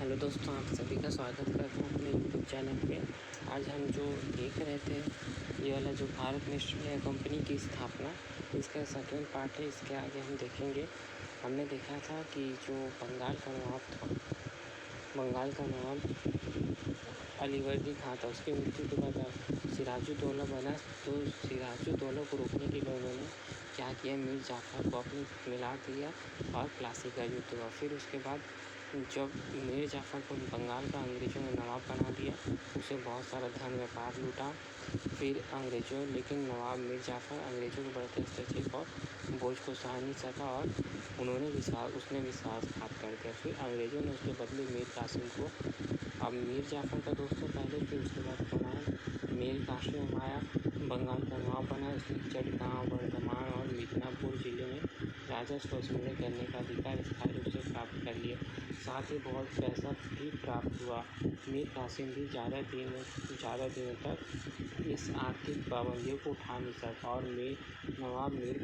Hello दोस्तों, आप सभी का स्वागत करता हूँ अपने यूट्यूब चैनल पे। आज हम जो देख रहे थे ये वाला जो भारत नेशनल कंपनी की स्थापना, इसका सेकेंड पार्ट है। इसके आगे हम देखेंगे। हमने देखा था कि जो बंगाल का नवाब अलीवर्दी खां था, उसकी मृत्यु के बाद सिराजुद्दौला बना। तो सिराजुद्दौला को रोकने के लिए उन्होंने क्या किया, मीर जाफ़र को अपने मिला दिया और प्लासी का युद्ध हुआ। फिर उसके बाद जब मीर जाफ़र को बंगाल का अंग्रेज़ों ने नवाब बना दिया, उसे बहुत सारा धन व्यापार लूटा। फिर लेकिन नवाब मीर जाफ़र अंग्रेज़ों के बढ़ते हस्तक्षेप और बोझ को सह नहीं सका और उसने विश्वासघात कर दिया। फिर अंग्रेज़ों ने उसके बदले मीर कासिम को, अब मीर जाफ़र का दोस्तों पहले, फिर उसके बाद बनाया मीर कासिम आया, बंगाल का नवाब बना। इसने चटगांव, बर्धमान और मिदनापुर जिले में राजस्व वसूली करने का अधिकार स्थायी रूप से प्राप्त कर लिया। साथ ही बहुत पैसा भी प्राप्त हुआ। मीर कासिम भी ज़्यादा दिनों तक इस आर्थिक पाबंदियों को उठा नहीं सका और नवाब मीर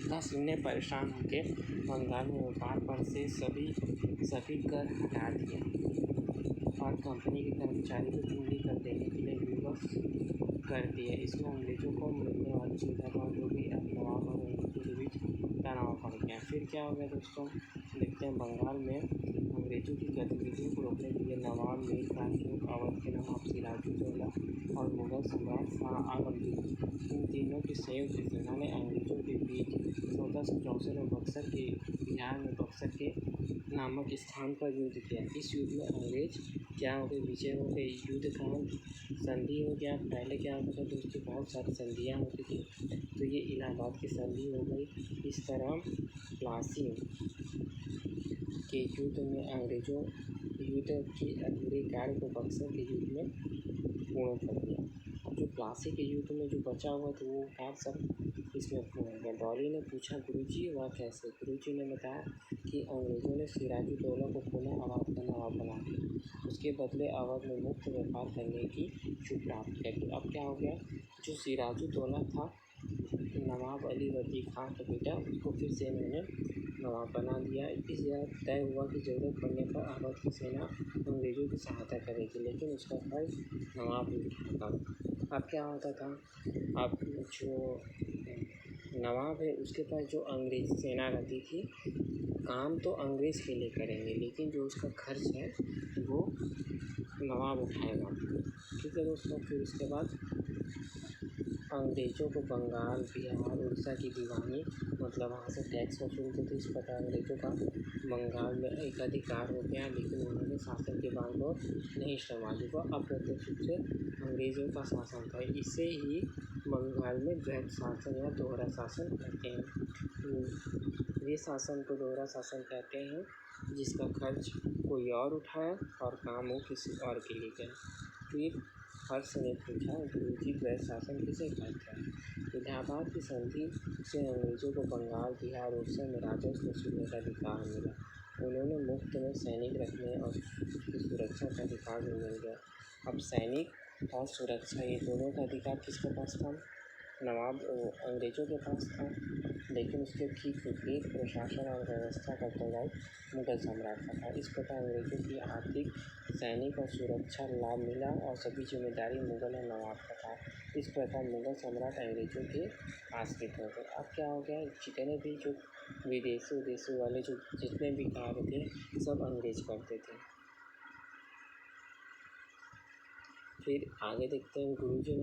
कासिम ने परेशान होकर बंगाल में व्यापार पर से सभी कर हटा दिए और कंपनी के कर्मचारी को चुंगी कर देने के लिए विवश कर दिया। इसमें अंग्रेज़ों को मिलने वाली सुविधाओं जो भी अब नवाब और अंग्रेज़ों के बीच तनाव पड़ गया। फिर क्या हो गया दोस्तों, देखते हैं। बंगाल में अंग्रेज़ों की गतिविधियों को रोकने के लिए नवाब मीर कासिम, अवध के नवाब सिराजुद्दौला और मुगल सम्राट शाह आलमगीर, इन तीनों की संयुक्त सेना ने अंग्रेज़ों के बीच 1464 में बिहार में बक्सर के नामक स्थान पर युद्ध किया। इस युद्ध में अंग्रेज क्या हो गए, विजय हो गए। युद्ध का संधि हो गया। पहले क्या होता था दोस्तों, बहुत सारी संधियाँ होती थी, तो ये इलाहाबाद की संधि हो गई। इस तरह प्लासी के युद्ध में अंग्रेज़ों युद्ध के अधूरे कार्य को बक्सर के युद्ध में पूर्ण कर दिया। अब जो प्लासी के युद्ध में जो बचा हुआ था वो कार्य सब इसमें पूर्ण हो गया। डॉली ने पूछा, गुरुजी वह कैसे? गुरुजी ने बताया कि अंग्रेज़ों ने सिराजुद्दौला को पुनः अवध का नवाब बना दिया। उसके बदले अवध में मुक्त व्यापार करने की छूट प्राप्त कर दी। अब क्या हो गया, जो सिराजुद्दौला था नवाब अलीवर्दी खां का बेटा, उसको फिर से इन्होंने नवाब बना दिया। यह तय हुआ कि ज़रूरत पड़ने पर अवध की सेना अंग्रेज़ों की सहायता करेगी, लेकिन उसका खर्च नवाब ही उठाएगा। अब क्या होता था, अब जो नवाब है उसके पास जो अंग्रेज़ी सेना रहती थी, काम तो अंग्रेज़ के लिए करेंगे, लेकिन जो उसका खर्च है वो नवाब उठाएगा। ठीक है दोस्तों। फिर उसके बाद अंग्रेज़ों को बंगाल, बिहार, उड़ीसा की दीवानी, मतलब वहाँ से टैक्स वसूलते थे। इस प्रकार अंग्रेज़ों का बंगाल में एक अधिकार हो गया, लेकिन उन्होंने शासन के बांधो नहीं संभाली। वह अप्रत्यक्ष रूप से अंग्रेज़ों का शासन था। इसे ही बंगाल में द्वैत शासन या दोहरा शासन कहते हैं। ये शासन को दोहरा शासन कहते हैं, जिसका खर्च कोई और उठाए और काम वो किसी और के लिए करे। फिर हर्ष ने पूछा, गुरुजी द्वैत शासन किसे कहते हैं? इलाहाबाद की संधि से अंग्रेज़ों को बंगाल, बिहार, उड़ीसा में राजस्व वसूलने का अधिकार मिला। उन्होंने मुफ्त में सैनिक रखने और उसकी सुरक्षा का अधिकार भी मिल गया। अब सैनिक और सुरक्षा ये दोनों का अधिकार किसके पास था? अंग्रेज़ों के पास था, लेकिन उसके ठीक विपरीत प्रशासन और व्यवस्था का उत्तरदायी मुगल सम्राट का था। इस प्रकार अंग्रेज़ों की आर्थिक, सैनिक और सुरक्षा लाभ मिला और सभी जिम्मेदारी मुगल और नवाब का था। इस प्रकार मुगल सम्राट अंग्रेज़ों के आश्रित हो गए। अब क्या हो गया, जितने भी जो विदेशी वाले जो जितने भी कार्य थे सब अंग्रेज़ करते थे। फिर आगे देखते हैं। कुंजन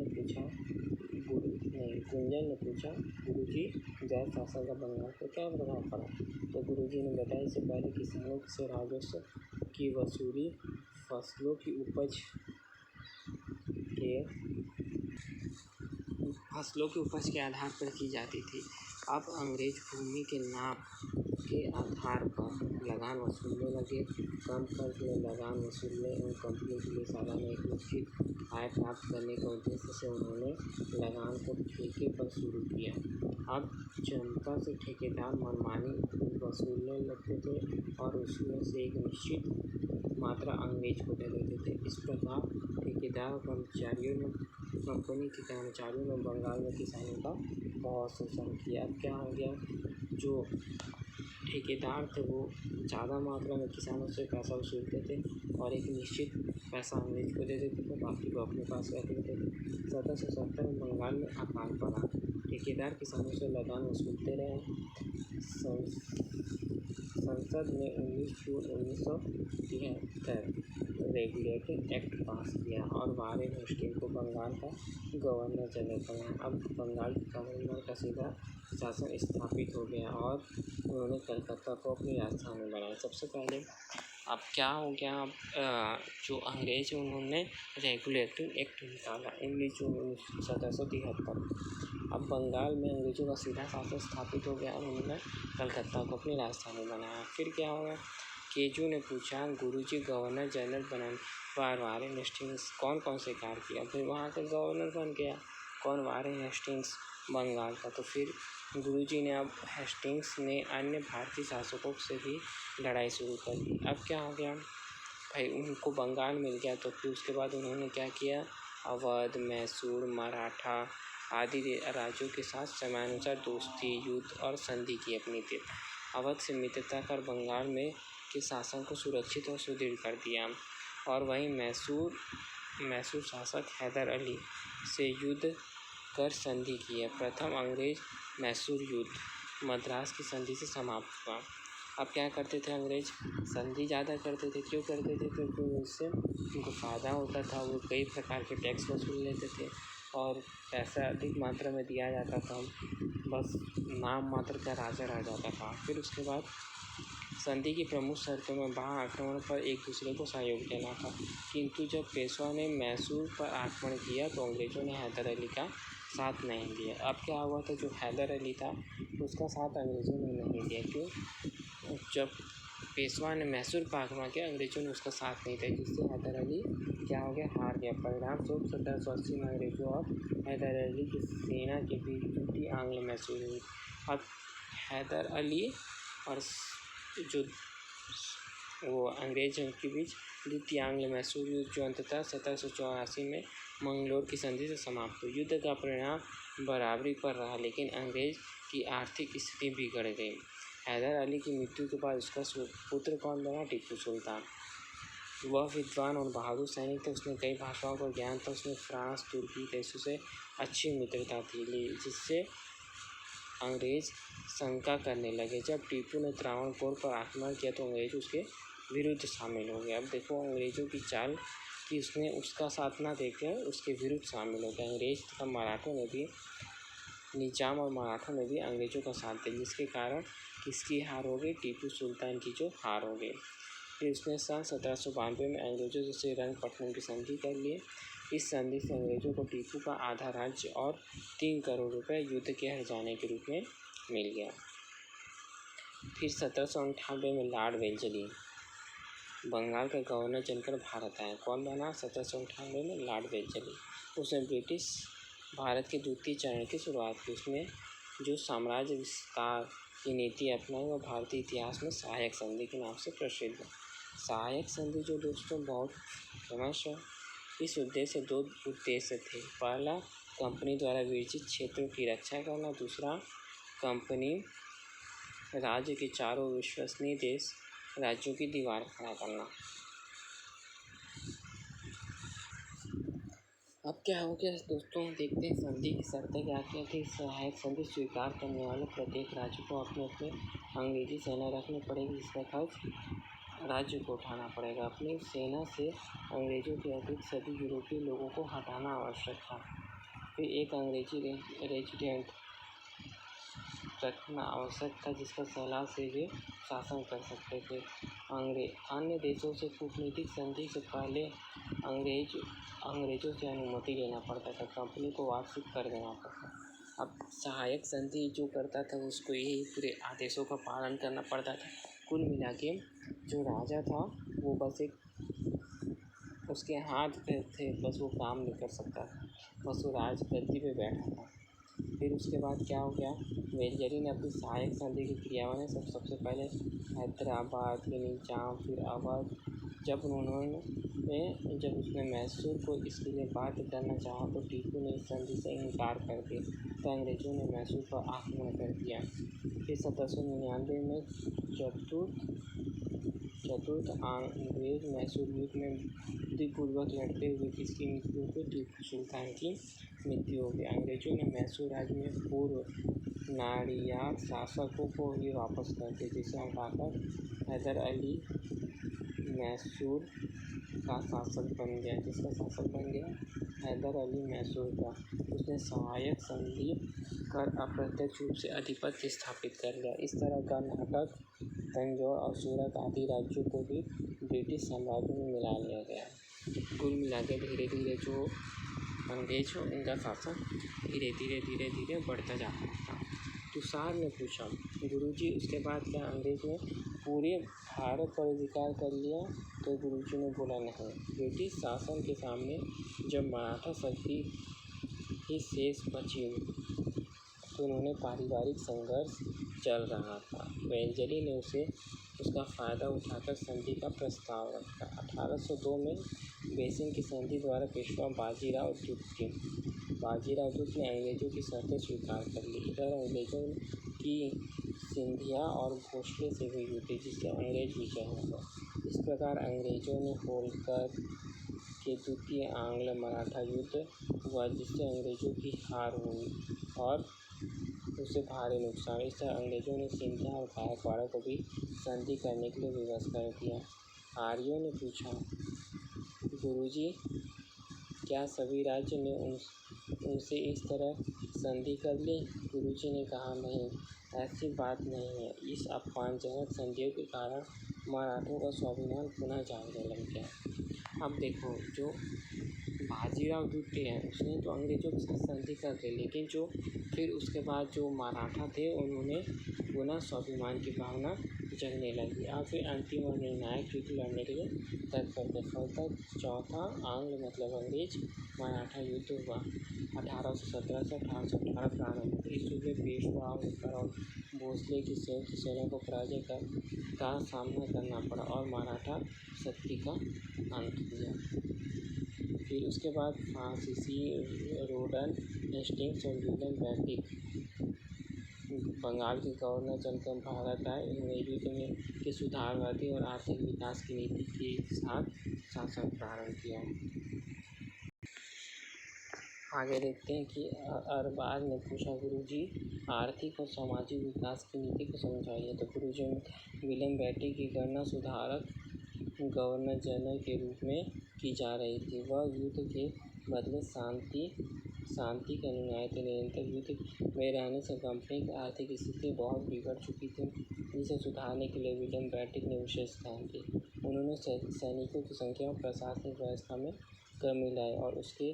ने पूछा, गुरुजी द्वैत शासन का बंगाल पर क्या प्रभाव पड़ा? तो गुरुजी ने बताया, इससे पहले किसानों से राजस्व की वसूली फसलों की उपज के आधार पर की जाती थी। अब अंग्रेज भूमि के नाप के आधार पर लगान वसूलने लगे। कम खर्च में लगान वसूलने और कंपनी के लिए सालाना एक निश्चित आय प्राप्त करने के उद्देश्य से उन्होंने लगान को ठेके पर शुरू किया। अब जनता से ठेकेदार मनमानी वसूलने लगते थे और उसमें से एक निश्चित मात्रा अंग्रेज को दे देते थे। इस प्रकार ठेकेदार कंपनी के कर्मचारियों ने बंगाल में किसानों का बहुत शोषण किया। अब क्या हो गया, जो ठेकेदार थे वो ज़्यादा मात्रा में किसानों से पैसा वसूलते थे और एक निश्चित पैसा अंग्रेज को दे देते थे, बाकी को अपने पास रख लेते थे। 1770 में बंगाल में अकाल पड़ा। ठेकेदार किसानों से लगान वसूलते रहे। संसद ने 19 जून 1973 रेगुलेटिंग एक्ट पास किया और वारेन हेस्टिंग्स को बंगाल का गवर्नर जनरल बनाया। अब बंगाल के गवर्नर का सीधा शासन स्थापित हो गया और उन्होंने कलकत्ता को अपनी राजधानी बनाया। सबसे पहले अब क्या हो गया, जो अंग्रेज उन्होंने रेगुलेटिंग एक्ट निकाला 19 जून 1773। अब बंगाल में अंग्रेजों का सीधा शासन स्थापित हो गया और उन्होंने कलकत्ता को अपनी राजधानी बनाया। फिर क्या होगा, केजू ने पूछा, गुरुजी गवर्नर जनरल बनाने पर वारेन हेस्टिंग्स कौन कौन से कार्य किया। फिर वहाँ का गवर्नर बन गया कौन, वारेन हेस्टिंग्स बंगाल का। तो फिर गुरुजी ने अब हेस्टिंग्स ने अन्य भारतीय शासकों से भी लड़ाई शुरू कर दी। अब क्या हो गया भाई, उनको बंगाल मिल गया तो फिर उसके बाद उन्होंने क्या किया, अवध, मैसूर, मराठा आदि राज्यों के साथ समयानुसार दोस्ती, युद्ध और संधि की अपनी थी। अवध से मित्रता कर बंगाल में के शासन को सुरक्षित और सुदृढ़ कर दिया और वहीं मैसूर शासक हैदर अली से युद्ध कर संधि की है। प्रथम अंग्रेज मैसूर युद्ध मद्रास की संधि से समाप्त हुआ। अब क्या करते थे अंग्रेज, संधि ज़्यादा करते थे। क्यों करते थे, क्योंकि उससे उनको फ़ायदा होता था। वो कई प्रकार के टैक्स वसूल लेते थे और पैसा अधिक मात्रा में दिया जाता था, बस नाम मात्र का राजा रह जाता था। फिर उसके बाद संधि की प्रमुख शर्तों में बाह्य आक्रमण पर एक दूसरे को सहयोग देना था। किंतु जब पेशवा ने मैसूर पर आक्रमण किया तो अंग्रेज़ों ने हैदर अली का साथ नहीं दिया। अब क्या हुआ था, जो हैदर अली था उसका साथ अंग्रेज़ों ने नहीं दिया। क्यों, जब पेशवा ने मैसूर पर आक्रमण किया अंग्रेज़ों ने उसका साथ नहीं दिया, जिससे हैदर अली क्या हो गया, हार गया। परिणाम स्वरूप 1780 में अंग्रेज़ों और हैदर अली की सेना के बीच द्वितीय आंग्ल मैसूर हुई। अब हैदर अली और जो वो अंग्रेज के बीच द्वितीय आंग्ल मैसूर युद्ध, जो अंततः 1784 में मंगलोर की संधि से समाप्त हुई। युद्ध का परिणाम बराबरी पर रहा, लेकिन अंग्रेज की आर्थिक स्थिति बिगड़ गई। हैदर अली की मृत्यु के बाद उसका पुत्र कौन बना, टीपू सुल्तान। वह विद्वान और बहादुर सैनिक थे, उसने कई भाषाओं का ज्ञान था, उसने फ्रांस, तुर्की देशों से अच्छी मित्रता थी, जिससे अंग्रेज शंका करने लगे। जब टीपू ने त्रावणकोर पर आक्रमण किया तो अंग्रेज उसके विरुद्ध शामिल हो गए। अब देखो अंग्रेज़ों की चाल कि उसने उसका साथ ना देकर उसके विरुद्ध शामिल हो गए। अंग्रेज तथा मराठों ने भी, निजाम और मराठों ने भी अंग्रेज़ों का साथ दिया, जिसके कारण किसकी हार हो गई, टीपू सुल्तान की जो हार हो गई। फिर उसने सन 1792 में अंग्रेज़ों से श्रीरंगपट्टनम की संधि कर लिए। इस संधि से अंग्रेज़ों को टीपू का आधा राज्य और 3 करोड़ रुपए युद्ध के हर्जाने के रूप में मिल गया। फिर 1798 में लॉर्ड वेल्लेस्ली बंगाल का गवर्नर जनरल भारत आया। कौन बना, 1798 में लॉर्ड वेल्लेस्ली। उसने ब्रिटिश भारत के द्वितीय चरण की शुरुआत की। उसने जो साम्राज्य विस्तार की नीति अपनाई वह भारतीय इतिहास में सहायक संधि के नाम से प्रसिद्ध है। सहायक संधि जो दोस्तों बहुत फेमस है। इस उद्देश्य से 2 उद्देश्य थे। पहला, कंपनी द्वारा विरचित क्षेत्रों की रक्षा करना। दूसरा, कंपनी राज्य के चारों विश्वसनीय देश राज्यों की दीवार खड़ा करना। अब क्या हो गया दोस्तों, देखते हैं संधि की शर्तें क्या क्या थी। सहायक संधि स्वीकार करने वाले प्रत्येक राज्य को अपने अपने अंग्रेजी सेना रखनी पड़ेगी, इसका खर्च राज्य को उठाना पड़ेगा। अपनी सेना से अंग्रेज़ों के अतिरिक्त सभी यूरोपीय लोगों को हटाना आवश्यक था। फिर एक अंग्रेजी रेजिडेंट रखना आवश्यक था, जिसका सलाह से वे शासन कर सकते थे। अन्य देशों से कूटनीतिक संधि से पहले अंग्रेज़ों से अनुमति लेना पड़ता था। कंपनी को वार्षिक कर देना पड़ता। अब सहायक संधि जो करता था उसको यही पूरे आदेशों का पालन करना पड़ता था। कुल मिला के जो राजा था वो बस एक उसके हाथ पे थे, बस वो काम नहीं कर सकता, बस वो राजगद्दी पे बैठा था। फिर उसके बाद क्या हो गया, वेलजरी ने अपनी सहायक संधि की क्रियाओं ने सबसे पहले हैदराबाद के निजाम फिर अवध जब उसने मैसूर को इसके लिए बाध्य करना चाहा तो टीपू ने इस संधि से इनकार कर दिया, तो अंग्रेज़ों ने मैसूर पर आक्रमण कर दिया। फिर 1799 में चतुर्थ अंग्रेज मैसूर युद्ध में बुद्धिपूर्वक लड़ते हुए किसकी मृत्यु हुई? टीपू सुल्तान की मृत्यु हो गई। अंग्रेज़ों ने मैसूर राज्य में पूर्व नाड़ियार शासकों को ही वापस कर दिया, जिसे हटाकर हैदर अली मैसूर का शासक बन गया। जिसका शासक बन गया? हैदर अली मैसूर का। उसने सहायक संधि कर अप्रत्यक्ष रूप से आधिपत्य स्थापित कर लिया। इस तरह कर्नाटक, तंजौर और सूरत आदि राज्यों को भी ब्रिटिश साम्राज्य में मिला लिया गया। कुल मिला के धीरे धीरे जो अंग्रेज हो उनका शासन धीरे धीरे बढ़ता जा रहा था। तुषार ने पूछा, गुरुजी उसके बाद क्या अंग्रेज ने पूरे भारत पर अधिकार कर लिया? तो गुरुजी ने बोला, नहीं, ब्रिटिश शासन के सामने जब मराठा शक्ति ही शेष बची तो उन्होंने पारिवारिक संघर्ष चल रहा था। वेलजरी ने उसका फ़ायदा उठाकर संधि का प्रस्ताव रखा। 1802 में बेसिन की संधि द्वारा पेशवा बाजीराव दुत्त ने अंग्रेज़ों की शर्तें स्वीकार कर ली। इधर अंग्रेज़ों की सिंधिया और भोसले से हुई युद्ध, जिससे अंग्रेज विजय हो गए। इस प्रकार अंग्रेज़ों ने होलकर के द्वितीय आंग्ल मराठा युद्ध हुआ, जिससे अंग्रेज़ों की हार हुई और उसे भारी नुकसान। इस तरह अंग्रेज़ों ने सिंधिया और गायकवाड़ को भी संधि करने के लिए विवश कर दिया। आर्यों ने पूछा, गुरुजी क्या सभी राज्य ने उनसे इस तरह संधि कर ली? गुरुजी ने कहा, नहीं, ऐसी बात नहीं है। इस अपमानजनक संधियों के कारण मराठों का स्वाभिमान पुनः जागने लग गया। अब देखो, जो बाजीराव द्वितीय है उसने तो अंग्रेज़ों के साथ संधि कर ली, लेकिन फिर उसके बाद जो मराठा थे उन्होंने पुनः स्वाभिमान की भावना जगने लगी और फिर अंतिम और निर्णायक युद्ध लड़ने के लिए तत्पर थे। फलतः चौथा आंग्ल मतलब अंग्रेज मराठा युद्ध हुआ। 1817 से 1818 प्रारंभ हुआ। इस युद्ध में पेशवा होलकर और भोसले की संयुक्त सेना को पराजय का सामना करना पड़ा और मराठा शक्ति का अंत हुआ। फिर उसके बाद फ्रांसीसी रोडन हेस्टिंग्स और विलियम बेंटिक बंगाल के गवर्नर जनरल भारत आए। इन्होंने युद्ध के सुधारवादी और आर्थिक विकास की नीति के साथ शासन प्रारंभ किया। आगे देखते हैं कि अरबाज ने पूछा, गुरुजी आर्थिक और सामाजिक विकास की नीति को समझाइए। तो गुरुजी ने विलियम बेंटिक की गणना सुधारक गवर्नर जनरल के रूप में की जा रही थी। वह युद्ध के बदले शांति के अनुयायी थे। निरंतर युद्ध में रहने से कंपनी की आर्थिक स्थिति बहुत बिगड़ चुकी थी, जिसे सुधारने के लिए विलियम बेंटिक ने विशेष ध्यान दिया। उन्होंने सैनिकों की संख्या और प्रशासनिक व्यवस्था में कमी लाई और उसके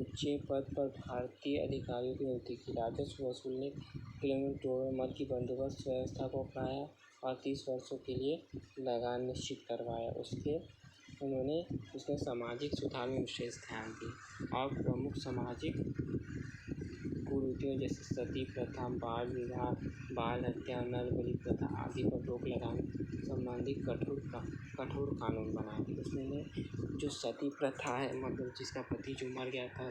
उच्च पद पर भारतीय अधिकारियों की नियुक्ति की। राजस्व वसूलने के लिए उन्होंने टोड़ों मत की बंदोबस्त व्यवस्था को अपनाया और 30 वर्षों के लिए लगान निश्चित करवाया। उसने सामाजिक सुधार में विशेष ध्यान दिया और प्रमुख सामाजिक कुरीतियों जैसे सती प्रथा, बाल विवाह, बाल हत्या, नर बलि प्रथा आदि पर रोक लगाने संबंधी कठोर कानून बनाए। उसने जो सती प्रथा है, मतलब जिसका पति जो मर गया था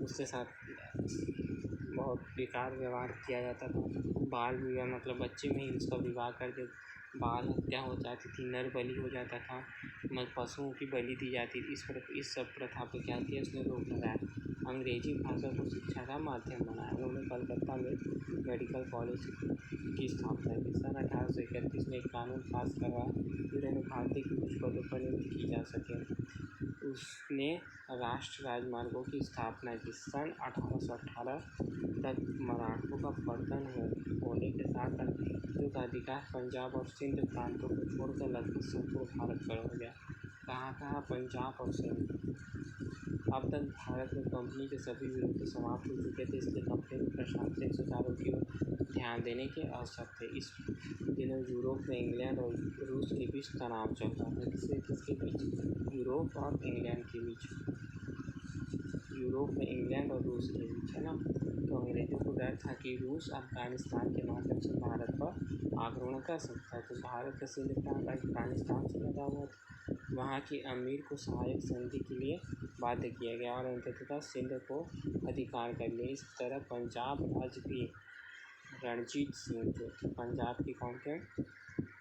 उसके साथ बहुत बेकार व्यवहार किया जाता था। बाल विवाह मतलब बच्चे में ही उसका विवाह कर दे, बाल हत्या हो जाती थी, नर बलि हो जाता था, पशुओं की बलि दी जाती थी। इस सब प्रथा पर क्या किया उसने रोक लगाया। अंग्रेजी भाषा को शिक्षा का माध्यम बनाया। उन्होंने कलकत्ता में मेडिकल कॉलेज की स्थापना की। सन 1831 में एक कानून पास करवाया जिन्हें भारतीय के कुछ पदों पर नियुक्त की जा सके। उसने राष्ट्रीय राजमार्गों की स्थापना की। सन 1818 तक मराठों का पतन होने के साथ अंग्रेजों का अधिकार पंजाब और सिंध प्रांतों को छोड़कर लगभग संपूर्ण भारत पर हो गया। कहाँ पंजाब और सिंध। अब तक भारत में कंपनी के सभी विरोध समाप्त हो चुके थे, इसलिए कंपनी को प्रशासनिक सुधारों की ओर ध्यान देने के आवश्यक थे। इस दिनों यूरोप में इंग्लैंड और रूस के बीच तनाव चल रहा था। किसके बीच? यूरोप और इंग्लैंड के बीच। यूरोप में इंग्लैंड और रूस के बीच, है ना। तो अंग्रेज़ों को डर था कि रूस अफ़गानिस्तान के माध्यम से भारत पर आक्रमण कर सकता है। तो भारत का सिंध प्रांत अफ़गानिस्तान से लगा हुआ था। वहाँ की अमीर को सहायक संधि के लिए बाध्य किया गया और अंततः सिंध को अधिकार कर लिया। इस तरह पंजाब राज्य भी रणजीत सिंह जो पंजाब के कौन थे,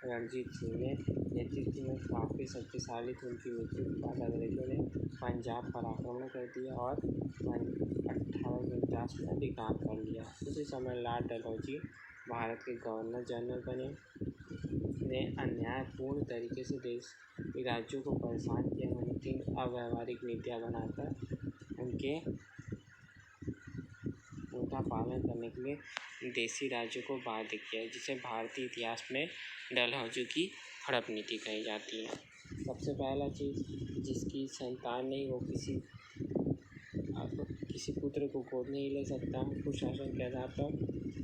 रणजीत सिंह ने नेतृत्व में काफ़ी शक्तिशाली थे। उनकी मृत्यु के बाद अंग्रेज़ों ने पंजाब पर आक्रमण कर दिया और 1849 में अधिकार कर लिया। उसी समय लॉर्ड डलहौजी भारत के गवर्नर जनरल बने। ने अन्यायपूर्ण तरीके से देश के राज्यों को परेशान किया। उन्होंने 3 अव्यावहारिक नीतियाँ बनाकर उनका पालन करने के लिए देशी राज्यों को बाध्य किया, जिसे भारतीय इतिहास में डलहौजी की हड़प नीति कही जाती है। सबसे पहला चीज़, जिसकी संतान नहीं वो किसी पुत्र को गोद नहीं ले सकता। कुशासन के आधार पर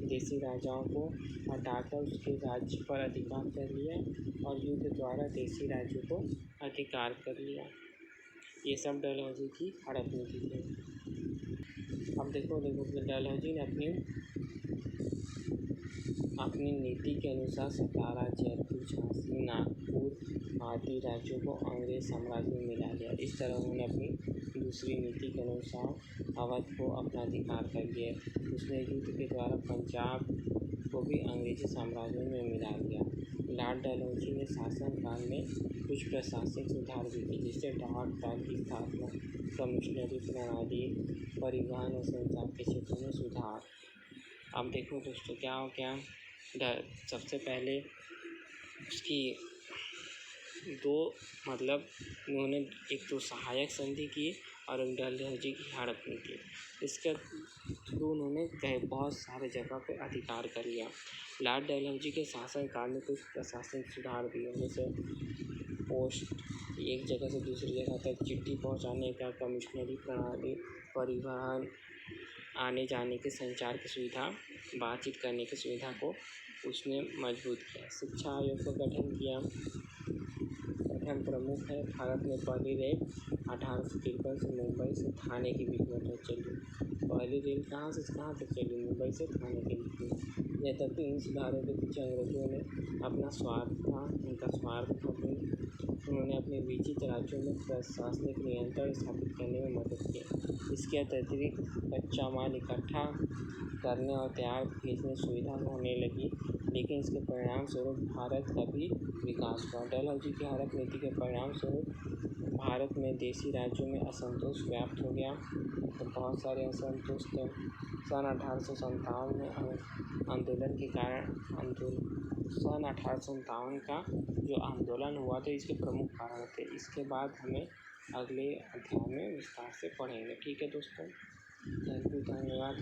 देशी राजाओं को हटाकर उसके राज्य पर अधिकार कर लिया और युद्ध द्वारा देशी राज्यों को अधिकार कर लिया। ये सब डलहौजी की हड़प नीति थी। अब देखो डलहौजी ने अपनी नीति के अनुसार सतारा, जयपुर, झांसी, नागपुर आदि राज्यों को अंग्रेज साम्राज्य में मिला लिया। इस तरह उन्होंने अपनी दूसरी नीति के अनुसार अवध को अपना अधिकार कर लिया। उसने युद्ध के द्वारा पंजाब को भी अंग्रेजी साम्राज्य में मिला लिया। लॉर्ड डलहौजी ने शासनकाल में कुछ प्रशासनिक सुधार भी किए, जिससे डाक टाल की स्थापना, कमिश्नरी प्रणाली, परिवहन और संचार के क्षेत्रों में सुधार। अब देखो दोस्तों क्या सबसे पहले उसकी उन्होंने एक तो सहायक संधि की और डलहौजी की हड़प नीति। इसके थ्रू उन्होंने बहुत सारे जगह पे अधिकार कर लिया। लॉर्ड डलहौजी के शासनकाल में कुछ प्रशासनिक सुधार भी हुए, जैसे पोस्ट एक जगह से दूसरी जगह तक चिट्ठी पहुंचाने का, कमिश्नरी प्रणाली, परिवहन, आने जाने के संचार की सुविधा, बातचीत करने की सुविधा को उसने मजबूत किया। शिक्षा आयोग का गठन किया। गठन प्रमुख है। भारत में पहली रेल 1853 से मुंबई से थाने के बीच में चली। पहली रेल कहाँ तक चली? मुंबई से थाने के बीच में। यद्यपि इन सुधारों के पीछे अंग्रेजों ने अपना स्वार्थ था, उन्होंने अपने विजित राज्यों में प्रशासनिक नियंत्रण स्थापित करने में मदद की। इसके अतिरिक्त कच्चा माल इकट्ठा करने और तैयार भेजने सुविधा होने लगी, लेकिन इसके परिणाम स्वरूप भारत का भी विकास हुआ। डलहौजी की हड़प नीति के परिणाम स्वरूप भारत में देशी राज्यों में असंतोष व्याप्त हो गया। तो बहुत सारे असंतोष थे। सन 1857 में आंदोलन के कारण सन 1857 का जो आंदोलन हुआ था, इसके प्रमुख कारण थे। इसके बाद हमें अगले अध्याय में विस्तार से पढ़ेंगे। ठीक है दोस्तों, थैंक यू, धन्यवाद।